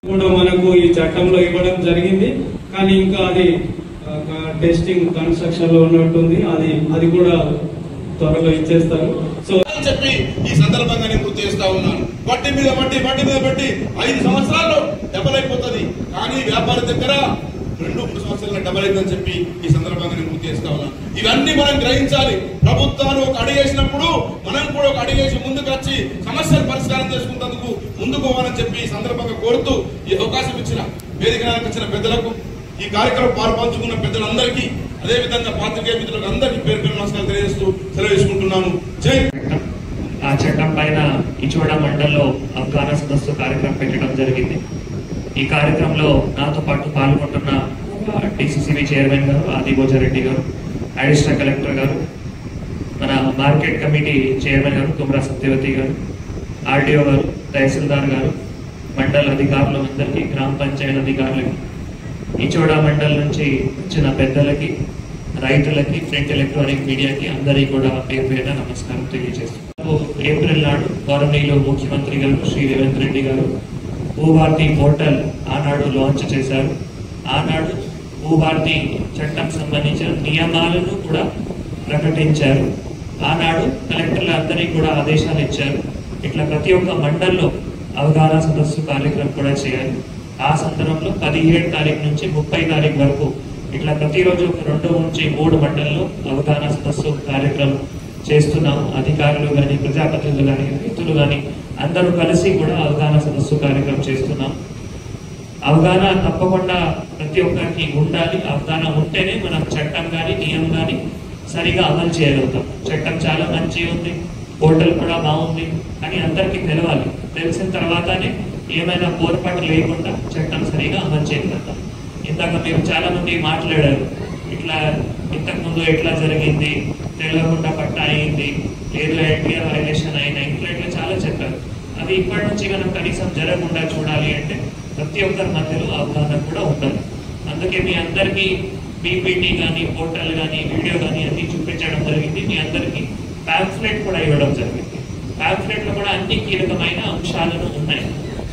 కూడా మనకు ఈ చట్టంలో ఇవ్వడం జరిగింది. కానీ ఇంకా అది టెస్టింగ్ కన్స్ట్రక్షన్ లో ఉన్నట్టుంది. అది కూడా త్వరలో ఇచ్చేస్తారు. సో అని చెప్పి ఈ సందర్భంగా నేను గుర్తు చేస్తా ఉన్నాను. వడ్డీ మీద వడ్డీ 5 సంవత్సరాల్లో డబల్ అయిపోతుంది. కానీ వ్యాపారి దగ్గర 2-3 సంవత్సరాలు డబల్ అయిపోతుందని చెప్పి ఈ సందర్భంగా నేను గుర్తు చేస్తా ఉన్నాను. ఇవన్నీ మనం గ్రహించాలి. ప్రభుత్వాలు ఒక అడిగేసినప్పుడు మనం కూడా ఒక అడిగేసి ముందుకు వచ్చి సమస్యలు పరిష్కారం చేసుకున్నందుకు ముందుకు పోవాలని చెప్పి ఈ సందర్భంగా కోరుతూ ఈ అవకాశం ఇచ్చిన వేదికకు వచ్చిన పెద్దలకు, ఈ కార్యక్రమం పాల్పంచుకున్న పెద్దలందరికీ, అదేవిధంగా పాత్రికేయ మిత్రులకు అందరికీ పేరు పేరు నమస్కారాలు తెలియజేస్తూ సెలవు తీసుకుంటున్నాను. జై. ఆ చట్టం పైన ఇచోడ మండల్లో అవగాహన సదస్సు కార్యక్రమం పెట్టడం జరిగింది. ఈ కార్యక్రమంలో నాతో పాటు పాల్గొంటున్న డిసిసిబి చైర్మన్ గారు ఆదిభోజారెడ్డి గారు, అడిషనల్ కలెక్టర్ గారు, మన మార్కెట్ కమిటీ చైర్మన్ గారు కుమ్రా సత్యవతి గారు, ఆర్డీఓ గారు, తహసీల్దార్ గారు, మండల అధికారులు అందరికీ, గ్రామ పంచాయతీ అధికారులకి, ఇచోడ మండల్ నుంచి వచ్చిన పెద్దలకి, రైతులకి, ప్రింట్ ఎలక్ట్రానిక్ మీడియాకి అందరికీ కూడా పేరు పేరున నమస్కారం తెలియజేస్తున్నాను. ఏప్రిల్ నాడు గౌరవనీయులు ముఖ్యమంత్రి గారు శ్రీ రేవంత్ రెడ్డి గారు భూభారతి పోర్టల్ ఆనాడు లాంచ్ చేశారు. ఆనాడు భూభారతి చట్టం సంబంధించిన నియమాలను కూడా ప్రకటించారు. ఆనాడు కలెక్టర్లు అందరికీ కూడా ఆదేశాలు ఇచ్చారు. ఇట్లా ప్రతి ఒక్క మండల్లో అవగాహన సదస్సు కార్యక్రమం కూడా చేయాలి. ఆ సందర్భంలో 17 తారీఖు నుంచి 30 తారీఖు వరకు ఇట్లా ప్రతిరోజు 2 నుంచి 3 మండల్లో అవగాహన సదస్సు కార్యక్రమం చేస్తున్నాము. అధికారులు కానీ, ప్రజాప్రతినిధులు కానీ, రైతులు కానీ అందరూ కలిసి కూడా అవగాహన సదస్సు కార్యక్రమం చేస్తున్నాం. అవగాహన తప్పకుండా ప్రతి ఒక్కరికి ఉండాలి. అవగాహన ఉంటేనే మనం చట్టం కానీ, నియమం కానీ సరిగా అమలు చేయగలుగుతాం. చట్టం చాలా మంచి ఉంది, పోర్టల్ కూడా బాగుంది, కానీ అందరికీ తెలవాలి. తెలిసిన తర్వాతనే ఏమైనా పొరపాటు లేకుండా చట్టం సరిగా అమలు చేయగలుగుతాం. ఇందాక మీరు చాలా మంది మాట్లాడారు, ఇట్లా ఇంతకుముందు ఎట్లా జరిగింది, తెలియకుండా పట్టా అయింది, లేదు ఎన్టీఆర్ వైలేషన్ అయినా, ఇట్లా చాలా చెప్పారు. అవి ఇప్పటి నుంచి మనం కనీసం జరగకుండా చూడాలి అంటే ప్రతి ఒక్కరి మధ్యలో అవగాహన కూడా ఉండాలి. అందుకే మీ అందరికీ పీపీటీ కానీ, పోర్టల్ కానీ, వీడియో కానీ అన్ని చూపించడం జరిగింది. మీ అందరికీ ప్యాంఫ్లెట్ కూడా ఇవ్వడం జరిగింది. ప్యాంఫ్లెట్లో కూడా అన్ని కీలకమైన అంశాలను ఉన్నాయి.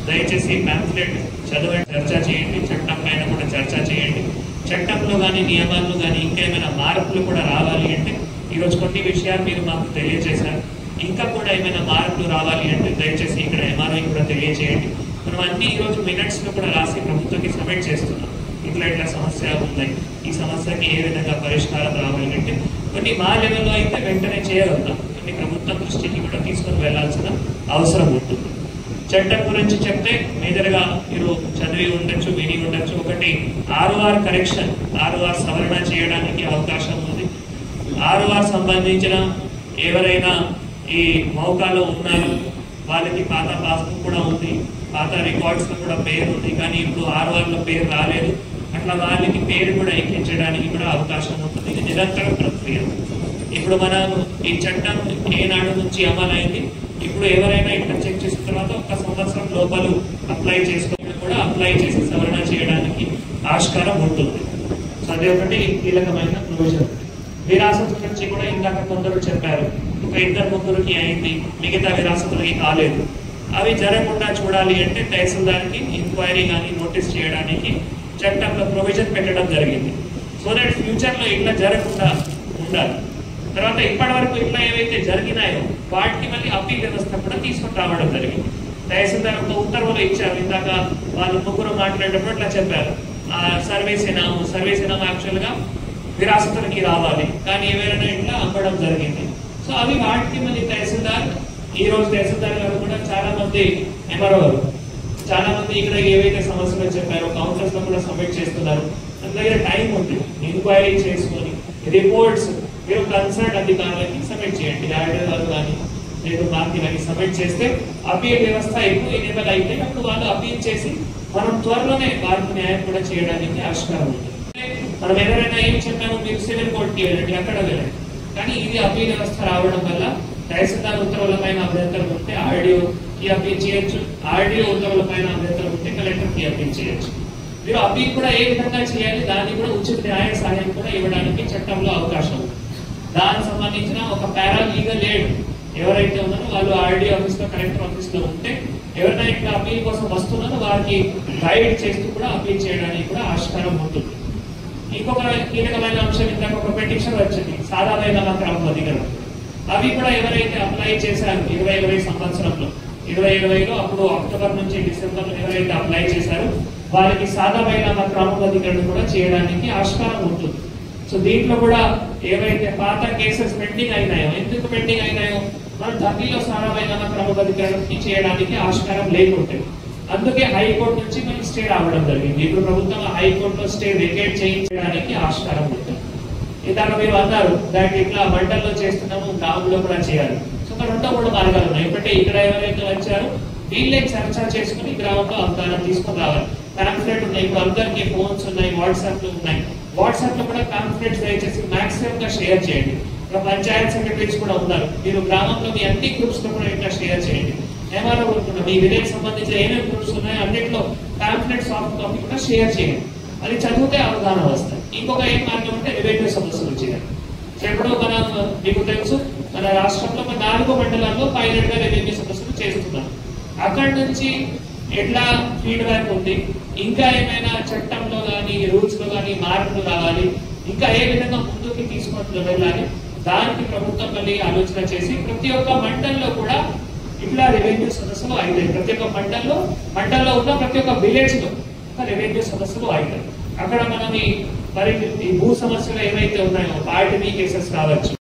దయచేసి ప్యాంఫ్లెట్ చదవండి, చర్చ చేయండి. చట్టం పైన కూడా చర్చ చేయండి. చట్టంలో కానీ, నియమాల్లో కానీ ఇంకేమైనా మార్పులు కూడా రావాలి అంటే ఈరోజు కొన్ని విషయాలు మీరు మాకు తెలియజేశారు. ఇంకా కూడా ఏమైనా మార్పులు రావాలి అంటే దయచేసి ఇక్కడ ఎంఆర్ఐ కూడా తెలియజేయండి. మనం అన్ని ఈరోజు మినిట్స్లో కూడా రాసి ప్రభుత్వానికి సబ్మిట్ చేస్తున్నాం. ఇట్లా సమస్య ఉన్నాయి, ఈ సమస్యకి ఏ విధంగా పరిష్కారం రావాలి అంటే కొన్ని మా లెవెల్లో అయితే వెంటనే చేయగలుగుతాం. కొన్ని ప్రభుత్వం దృష్టికి కూడా తీసుకొని వెళ్లాల్సిన అవసరం ఉంటుంది. చట్టం గురించి చెప్తే మేజర్గా మీరు చదివి ఉండొచ్చు, విని ఉండొచ్చు. ఒకటి ROR కరెక్షన్, ROR సవరణ చేయడానికి అవకాశం ఉంది. ROR సంబంధించిన ఎవరైనా ఈ మౌకాలో ఉన్నారు, వాళ్ళకి పాత పాస్బుక్ కూడా ఉంది, పాత రికార్డ్స్ లో కూడా పేరు ఉంది, కానీ ఇప్పుడు ROR లో పేరు రాలేదు. అట్లా వాళ్ళకి పేరు కూడా ఎక్కించడానికి కూడా అవకాశం ఉంటుంది. ఇది నిరంతర ప్రక్రియ. ఇప్పుడు మనం ఈ చట్టం ఏనాడు నుంచి అమలైంది, ఇప్పుడు ఎవరైనా ఇట్లా చెక్ చేసిన తర్వాత 1 సంవత్సరం లోపల అప్లై చేసుకుని కూడా అప్లై చేసి సవరణ చేయడానికి ఆస్కారం ఉంటుంది. సో అది ఒకటి కీలకమైన ప్రొవిజన్. విరాసత్ గురించి కూడా ఇందాక కొందరు చెప్పారు, ఒక 2-3కి అయింది, మిగతా విరాసతులకి కాలేదు. అవి జరగకుండా చూడాలి అంటే తహసీల్దార్కి ఎంక్వైరీ కానీ నోటీస్ చేయడానికి చట్టంలో ప్రొవిజన్ పెట్టడం జరిగింది. సో దట్ ఫ్యూచర్లో ఇట్లా జరగకుండా ఉండాలి. తర్వాత ఇప్పటి వరకు ఇట్లా ఏవైతే జరిగినాయో వాటికి మళ్ళీ అప్పీల్ వ్యవస్థ కూడా తీసుకొని రావడం జరిగింది. తహసీల్దార్ ఒక ఉత్తర్వులు ఇచ్చారు. ఇందాక వాళ్ళు 3 మాట్లాడేటప్పుడు అట్లా చెప్పారు, సర్వేసినామా యాక్చువల్గా విరాసతులకి రావాలి, కానీ ఎవరైనా ఇట్లా అమ్మడం జరిగింది. సో అవి వాటికి మళ్ళీ తహసీల్దార్, ఈ రోజు తహసీల్దార్ గారు కూడా చాలా మంది ఎంఆర్ఓ చాలా మంది ఇక్కడ ఏవైతే సమస్యలు చెప్పారో కౌన్సిల్స్ లో కూడా సబ్మిట్ చేస్తున్నారు. మన దగ్గర టైం ఉంది, ఎంక్వైరీ చేసుకొని రిపోర్ట్స్ మీరు కన్సర్న్ అధికారులకి సబ్మిట్ చేయండి. ఆర్డీఓ గారు కానీ లేదు మాకు కానీ సబ్మిట్ చేస్తే అపీల్ వ్యవస్థ ఎక్కువ ఎనేబుల్ అయితే అప్పుడు వాళ్ళు అపీల్ చేసి మనం త్వరలోనే వారికి న్యాయం కూడా చేయడానికి ఆస్కారం ఉంది. మనం ఎవరైనా ఏం చెప్పాము, మీరు సివిల్ కోర్టుకి వెళ్ళండి, అక్కడ వెళ్ళండి. కానీ ఇది అపీల్ వ్యవస్థ రావడం వల్ల తహసీల్దార్ ఉత్తర్వుల పైన అభ్యంతరం ఉంటే ఆర్డీఓకి అపీల్ చేయొచ్చు, ఆర్డీఓ ఉత్తర్వుల పైన అభ్యంతరం ఉంటే కలెక్టర్కి అపీల్ చేయొచ్చు. మీరు అపీల్ కూడా ఏ విధంగా చేయాలి, దాన్ని కూడా ఉచిత న్యాయ సహాయం కూడా ఇవ్వడానికి చట్టంలో అవకాశం ఉంది. దానికి సంబంధించిన ఒక పారాలీగల్ ఎయిడ్ ఎవరైతే ఉన్నారో వాళ్ళు ఆర్డీఓ ఆఫీస్ లో, కలెక్టర్ ఆఫీస్ లో ఉంటే ఎవరైనా ఇట్లా అప్పీల్ కోసం వస్తున్నారో వారికి గైడ్ చేస్తూ కూడా అప్పీల్ చేయడానికి కూడా ఆస్కారం ఉంటుంది. ఇంకొక కీలకమైన అంశం, ఇందాక ఒక పెటిషన్ వచ్చింది సాధారణ క్రమబద్ధీకరణ. అవి కూడా ఎవరైతే అప్లై చేశారు 2020 సంవత్సరంలో 2020లో అప్పుడు అక్టోబర్ నుంచి డిసెంబర్ ఎవరైతే అప్లై చేశారో వారికి సాధారణ క్రమబద్ధీకరణ కూడా చేయడానికి ఆస్కారం ఉంటుంది. సో దీంట్లో కూడా ఏవైతే పాత కేసెస్ పెండింగ్ అయినాయో, ఎందుకు పెండింగ్ అయినాయో, మన ఢిల్లీలో సాధారణ క్రమబద్ధీకరణ చేయడానికి ఆస్కారం లేకుంటే అందుకే హైకోర్టు నుంచి మనకి స్టే రావడం జరిగింది. ఇప్పుడు ప్రభుత్వం హైకోర్టులో స్టే వెకేట్ చేయించడానికి ఆస్కారం ఉంటుంది. ఇందాక మీరు అన్నారు దానికి ఇట్లా మండల్లో చేస్తున్నాము, గ్రామంలో కూడా చేయాలి. సో ఒక 2-3 మార్గాలు ఉన్నాయి. ఒకటి ఇక్కడ ఎవరైతే వచ్చారో వీళ్ళే చర్చ చేసుకుని గ్రామంలో అవగాహన తీసుకొని రావాలి. పాంఫ్లెట్ ఉన్నాయి, ఇప్పుడు అందరికీ ఫోన్స్ ఉన్నాయి, వాట్సాప్లు ఉన్నాయి. వాట్సాప్ లో కూడా పాంఫ్లెట్స్ దయచేసి మాక్సిమం గా షేర్ చేయండి. ఇక్కడ పంచాయత్ సెక్రటరీస్ కూడా ఉన్నారు, మీరు గ్రామంలో మీ అన్ని గ్రూప్స్ లో కూడా ఇట్లా షేర్ చేయండి. ఏమైనా కోరుకున్నా మీ విలేజ్ సంబంధించిన ఏమేమి గ్రూప్స్ ఉన్నాయో అన్నింటిలో పాంఫ్లెట్ సాఫ్ట్ కాపీ కూడా షేర్ చేయండి. అది చదివితే అవగాహన వస్తాయి. ఇంకొక ఏం మార్గం అంటే రెవెన్యూ సమస్యలు చేయాలి. ఎప్పుడు మనం మీకు తెలుసు మన రాష్ట్రంలో 4 మండలాల్లో పైలట్ గా రెవెన్యూ సమస్యలు చేస్తున్నాం. అక్కడి నుంచి ఎట్లా ఫీడ్బ్యాక్ ఉంది, ఇంకా ఏమైనా చట్టంలో కానీ రూల్స్ లో కానీ మార్పులు రావాలి, ఇంకా ఏ విధంగా ముందుకు తీసుకుంటూ వెళ్ళాలి, దానికి ప్రభుత్వం మళ్ళీ ఆలోచన చేసి ప్రతి ఒక్క మండలంలో కూడా ఇట్లా రెవెన్యూ సమస్యలు అవుతాయి. ప్రతి ఒక్క మండలంలో ఉన్న ప్రతి ఒక్క విలేజ్ లో రెవెన్యూ సమస్యలు అవుతాయి. అక్కడ మనం మరి ఈ భూ సమస్యలు ఏవైతే ఉన్నాయో పార్టీ కేసెస్ కావచ్చు,